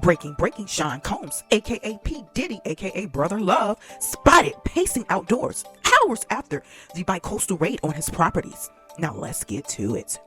Breaking, Sean Combs, aka P. Diddy, aka Brother Love, spotted pacing outdoors hours after the bi-coastal raid on his properties. Now let's get to it.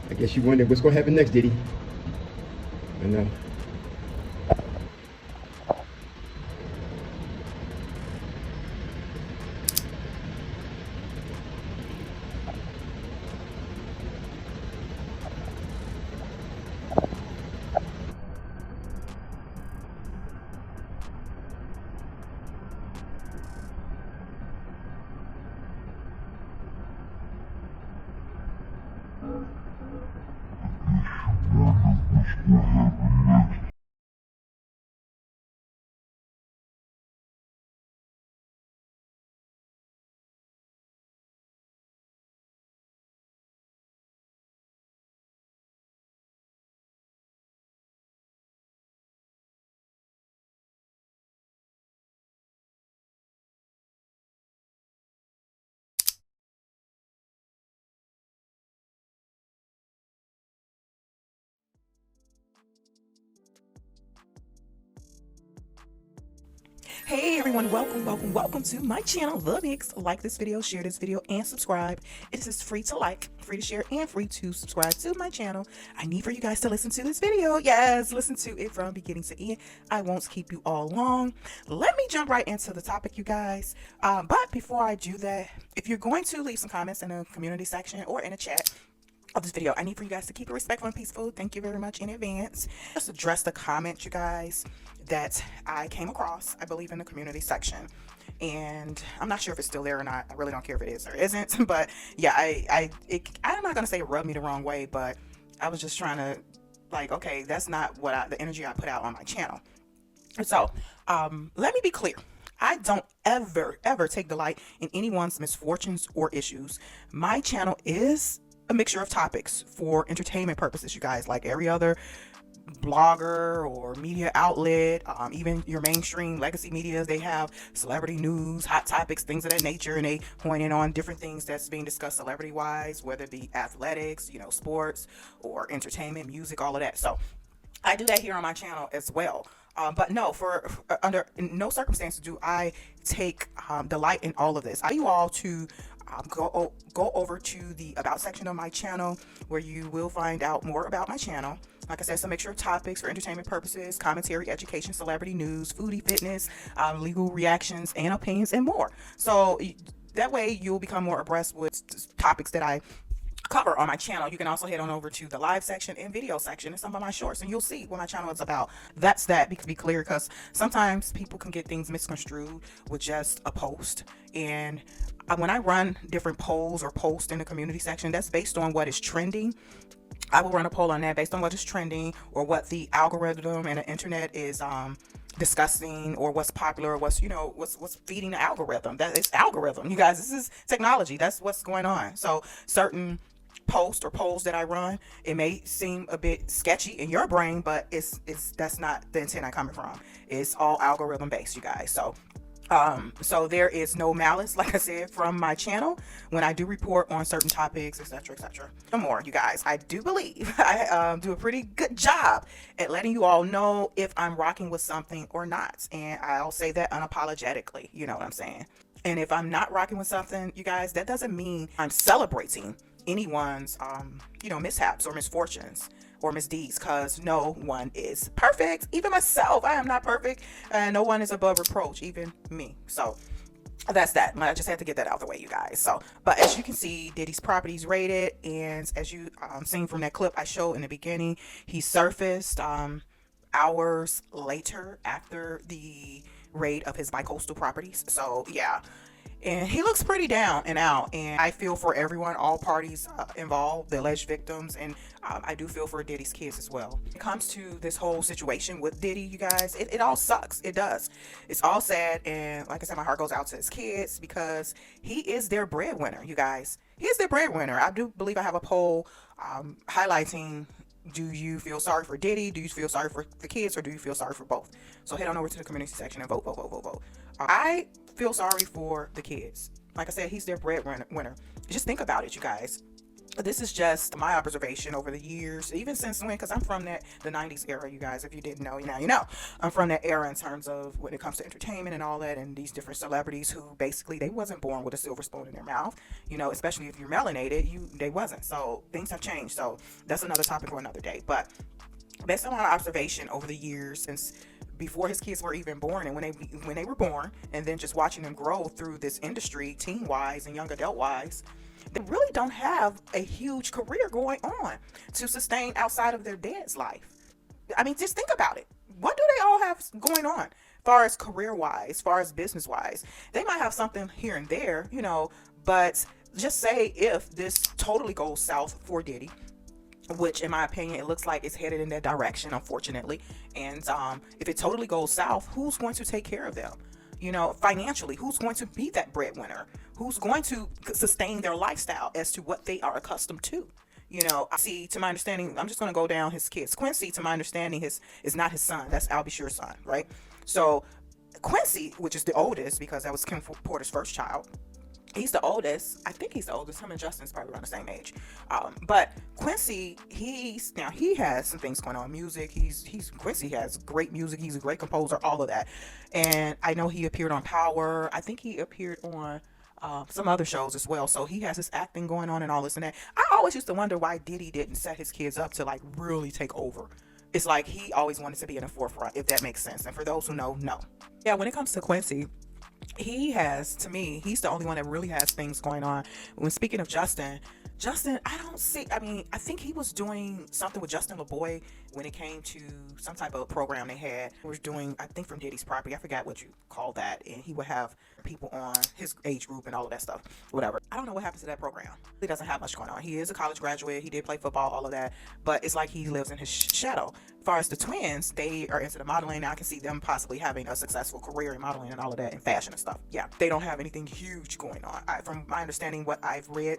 I guess you wondered what's gonna happen next, Diddy. I know. Hey everyone, welcome to my channel, The Mix. Like this video, share this video, and subscribe. It is free to like, free to share, and free to subscribe to my channel. I need for you guys to listen to this video. Yes, listen to it from beginning to end. I won't keep you all long. Let me jump right into the topic, you guys. But before I do that, if you're going to leave some comments in the community section or in a chat of this video, I need for you guys to keep it respectful and peaceful. Thank you very much in advance. Just address the comment, you guys, that I came across, I believe, in the community section. And I'm not sure if it's still there or not. I really don't care if it is or isn't. But yeah, I'm not gonna say it rubbed me the wrong way, but I was just trying to, like, okay, that's not what the energy I put out on my channel. So let me be clear. I don't ever take delight in anyone's misfortunes or issues. My channel is a mixture of topics for entertainment purposes, you guys, like every other blogger or media outlet. Even your mainstream legacy media, they have celebrity news, hot topics, things of that nature, and they point in on different things that's being discussed celebrity wise, whether it be athletics, sports, or entertainment, music, all of that. So I do that here on my channel as well. But no, under no circumstances do I take delight in all of this. I want you all to go over to the about section of my channel, where you will find out more about my channel. Like I said, it's a mixture of topics for entertainment purposes, commentary, education, celebrity news, foodie, fitness, legal reactions, and opinions, and more. So that way you'll become more abreast with topics that I cover on my channel. You can also head on over to the live section and video section and some of my shorts, and you'll see what my channel is about. That's that, to be clear, because sometimes people can get things misconstrued with just a post. And when I run different polls or posts in the community section, that's based on what is trending. I will run a poll on that based on what is trending, or what the algorithm and the internet is discussing, or what's popular, or what's feeding the algorithm. That is algorithm, you guys. This is technology. That's what's going on. So certain posts or polls that I run, it may seem a bit sketchy in your brain, but it's that's not the intent I'm coming from. It's all algorithm based, you guys. So there is no malice, like I said, from my channel when I do report on certain topics, etc., etc. No more, you guys. I do believe I do a pretty good job at letting you all know if I'm rocking with something or not, and I'll say that unapologetically. You know what I'm saying? And if I'm not rocking with something, you guys, that doesn't mean I'm celebrating anyone's mishaps or misfortunes or misdeeds, because no one is perfect. Even myself, I am not perfect, and no one is above reproach, even me. So that's that. I just had to get that out of the way, you guys. So, but as you can see, Diddy's properties raided, and as you seen from that clip I showed in the beginning, he surfaced hours later after the raid of his bi-coastal properties. So yeah, and he looks pretty down and out, and I feel for everyone, all parties involved, the alleged victims, and I do feel for Diddy's kids as well. When it comes to this whole situation with Diddy, you guys, it all sucks. It does. It's all sad, and like I said, my heart goes out to his kids, because he is their breadwinner, you guys. He is their breadwinner. I do believe I have a poll highlighting Do you feel sorry for Diddy? Do you feel sorry for the kids, or do you feel sorry for both? So head on over to the community section and vote, vote, vote, vote, vote. I feel sorry for the kids. Like I said, he's their breadwinner. Just think about it, you guys. This is just my observation over the years, even since when, because I'm from the 90s era, you guys. If you didn't know, now you know. I'm from that era in terms of when it comes to entertainment and all that, and these different celebrities who basically they wasn't born with a silver spoon in their mouth, especially if you're melanated, they wasn't. So things have changed. So that's another topic for another day. But based on my observation over the years, since before his kids were even born, and when they were born, and then just watching them grow through this industry, teen wise and young adult wise, they really don't have a huge career going on to sustain outside of their dad's life. I mean, just think about it. What do they all have going on? Far as career wise, far as business wise, they might have something here and there, but just say if this totally goes south for Diddy, which in my opinion it looks like it's headed in that direction, unfortunately, and if it totally goes south, who's going to take care of them? Financially, who's going to be that breadwinner? Who's going to sustain their lifestyle as to what they are accustomed to? I see, to my understanding, I'm just going to go down his kids. Quincy, to my understanding, is not his son. That's Al Bashir's son, right? So Quincy, which is the oldest, because that was Kim Porter's first child, he's the oldest. I think he's the oldest. Him and Justin's probably around the same age. But Quincy, he has some things going on. Music. Quincy has great music. He's a great composer. All of that. And I know he appeared on Power. I think he appeared on some other shows as well. So he has his acting going on and all this and that. I always used to wonder why Diddy didn't set his kids up to like really take over. It's like he always wanted to be in the forefront, if that makes sense. And for those who know, no. Yeah, when it comes to Quincy, to me, he's the only one that really has things going on. When speaking of Justin, I think he was doing something with Justin LaBoy when it came to some type of program they had. He was doing, I think, from Diddy's property. I forgot what you call that. And he would have people on his age group and all of that stuff, whatever. I don't know what happens to that program. He doesn't have much going on. He is a college graduate. He did play football, all of that. But it's like he lives in his shadow. As far as the twins, they are into the modeling. I can see them possibly having a successful career in modeling and all of that, and fashion and stuff. Yeah, they don't have anything huge going on. From my understanding, what I've read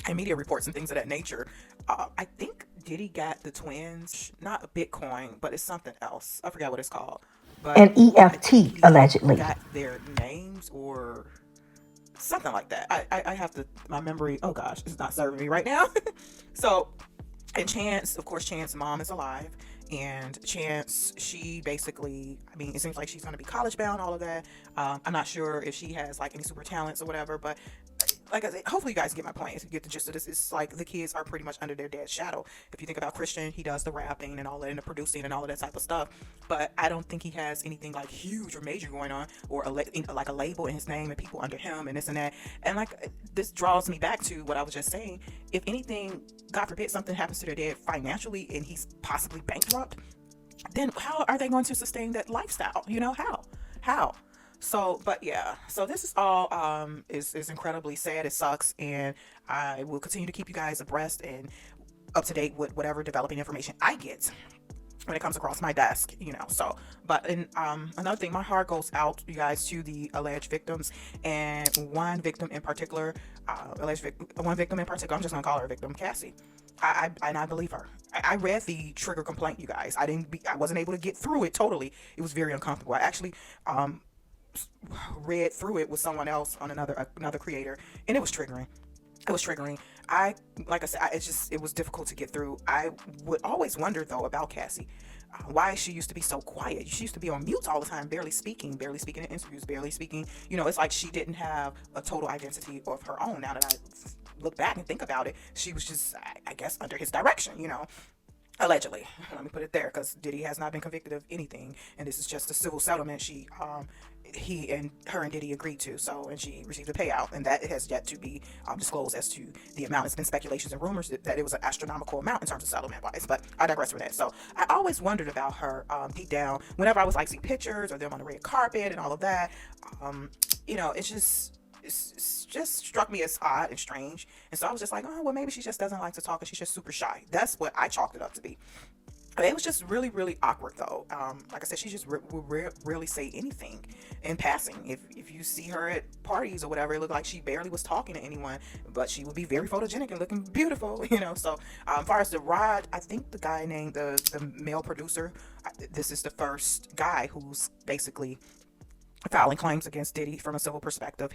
and media reports and things of that nature, I think Diddy got the twins, not Bitcoin, but it's something else. I forgot what it's called. But an EFT, allegedly. Got their names or something like that. I have to, my memory, oh gosh, it's not serving me right now. So, and Chance, of course, Chance's mom is alive. And Chance, she basically, I mean, it seems like she's going to be college bound, all of that. I'm not sure if she has like any super talents or whatever, but like I said, hopefully you guys get my point. If you get the gist of this, it's like the kids are pretty much under their dad's shadow. If you think about Christian, he does the rapping and all that and the producing and all of that type of stuff, but I don't think he has anything like huge or major going on, or like a label in his name and people under him and this and that. And like, this draws me back to what I was just saying. If anything, God forbid, something happens to their dad financially and he's possibly bankrupt, then how are they going to sustain that lifestyle? How? So, but yeah, so this is all is incredibly sad. It sucks, and I will continue to keep you guys abreast and up to date with whatever developing information I get when it comes across my desk, So, but another thing, my heart goes out, you guys, to the alleged victims, and one victim in particular, I'm just gonna call her a victim, Cassie. I believe her. I read the trigger complaint, you guys. I wasn't able to get through it totally. It was very uncomfortable. I actually read through it with someone else on another creator, and it was triggering. Like I said, it was difficult to get through. I would always wonder though about Cassie, why she used to be so quiet. She used to be on mute all the time, barely speaking in interviews, barely speaking. It's like she didn't have a total identity of her own. Now that I look back and think about it, she was just, I guess, under his direction, allegedly. Let me put it there, because Diddy has not been convicted of anything, and this is just a civil settlement he and her and Diddy agreed to. So, and she received a payout, and that has yet to be disclosed as to the amount. It's been speculations and rumors that it was an astronomical amount in terms of settlement wise, but I digress from that. So I always wondered about her deep down whenever I was like see pictures or them on the red carpet and all of that. It's just struck me as odd and strange, and so I was just like, oh well, maybe she just doesn't like to talk and she's just super shy. That's what I chalked it up to be. It was just really, really awkward though. Like I said, she just would rarely say anything in passing. If you see her at parties or whatever, it looked like she barely was talking to anyone, but she would be very photogenic and looking beautiful, you know. So as far as the rod, I think the guy named the male producer, this is the first guy who's basically filing claims against Diddy from a civil perspective.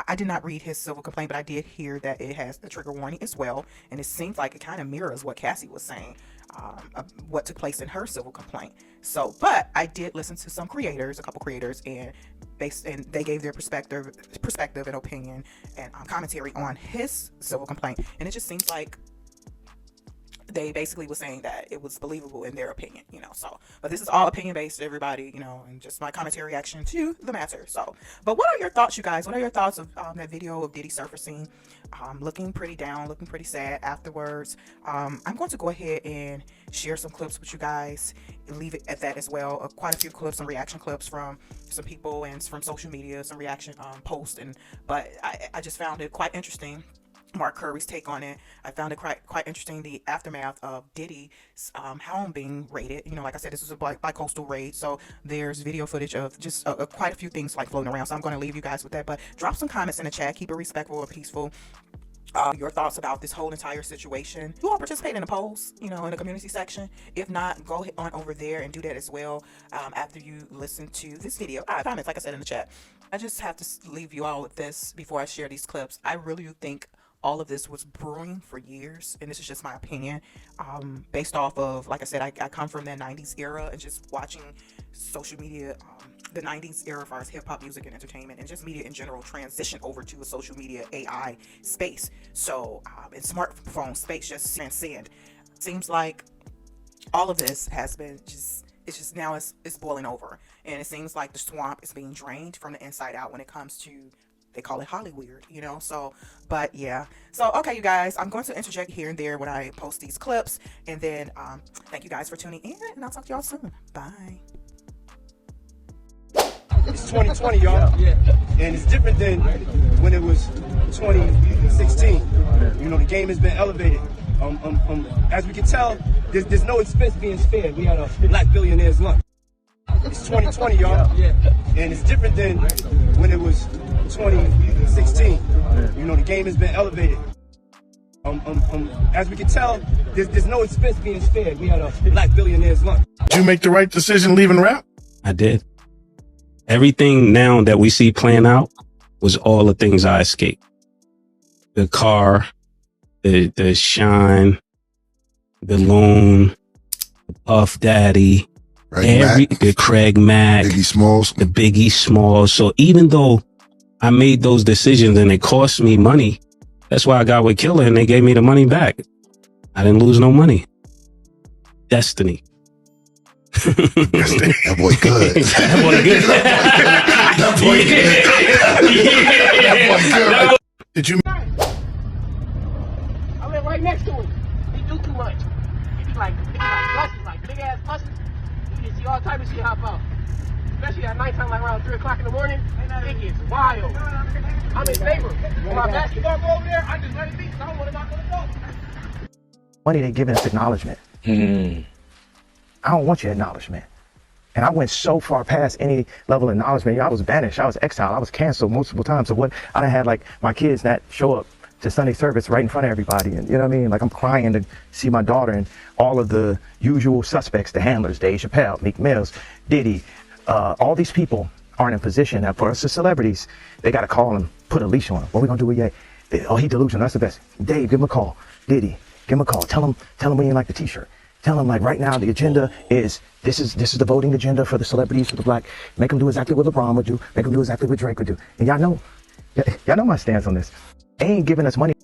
I did not read his civil complaint, but I did hear that it has a trigger warning as well, and it seems like it kind of mirrors what Cassie was saying, what took place in her civil complaint. So, but I did listen to some creators, a couple creators, and they gave their perspective and opinion and commentary on his civil complaint, and it just seems like they basically was saying that it was believable in their opinion, you know. So, but this is all opinion based, everybody, you know, and just my commentary reaction to the matter. So, but what are your thoughts, you guys? What are your thoughts of that video of Diddy surfacing, looking pretty down, looking pretty sad afterwards? I'm going to go ahead and share some clips with you guys and leave it at that as well. Quite a few clips, some reaction clips from some people and from social media, some reaction posts, but I just found it quite interesting. Mark Curry's take on it. I found it quite interesting, the aftermath of Diddy's home being raided. You know, like I said, this was a bi-coastal raid, so there's video footage of just quite a few things like floating around. So I'm going to leave you guys with that, but drop some comments in the chat. Keep it respectful and peaceful. Your thoughts about this whole entire situation. You all participate in the polls, you know, in the community section. If not, go on over there and do that as well after you listen to this video. Comments, like I said, in the chat. I just have to leave you all with this before I share these clips. I really do think all of this was brewing for years, and this is just my opinion, based off of, like I said, I come from that 90s era and just watching social media, the 90s era as far as hip-hop music and entertainment and just media in general transition over to a social media AI space. So and smartphone space just transcend. Seems like all of this has been it's just now it's boiling over, and it seems like the swamp is being drained from the inside out when it comes to, they call it Hollywood, you know. So, but yeah. So, okay, you guys, I'm going to interject here and there when I post these clips, and then thank you guys for tuning in, and I'll talk to y'all soon. Bye. It's 2020, y'all, and it's different than when it was 2016. You know, the game has been elevated. As we can tell, there's no expense being spared. We had a Black Billionaires Lunch. It's 2020, y'all, and it's different than when it was 2016. You know, the game has been elevated. As we can tell, there's no expense being spared. We had a Black Billionaires Lunch. Did you make the right decision leaving rap? I did. Everything now that we see playing out was all the things I escaped. The car, the shine, the loon, the Puff Daddy, the Craig Mack, the Biggie Smalls. So even though I made those decisions and it cost me money, that's why I got with Killer and they gave me the money back. I didn't lose no money. Destiny. That boy good. That boy good. That boy good. That boy good. Did you? I live right next to him. He do too much. He be like buses, like big ass buses. You can see all type of shit hop out. Especially at nighttime, like around 3 o'clock in the morning. It gets wild. I'm his neighbor. When my basketball go over there, I just let it be because I don't want to knock on the door. Money, they giving us acknowledgement. I don't want your acknowledgement. And I went so far past any level of acknowledgement. I was banished. I was exiled. I was canceled multiple times. So what? I done had like my kids not show up to Sunday service right in front of everybody. And you know what I mean? Like I'm crying to see my daughter, and all of the usual suspects, the handlers, Dave Chappelle, Meek Mills, Diddy, all these people aren't in position. Now for us as celebrities, they got to call them, put a leash on them. What we gonna do with Ye? Oh, he delusional. That's the best. Dave, give him a call. Diddy, give him a call. Tell him we ain't like the t-shirt. Tell them, like, right now the agenda is this is the voting agenda for the celebrities, for the black. Make them do exactly what LeBron would do. Make them do exactly what Drake would do. And y'all know my stance on this. They ain't giving us money.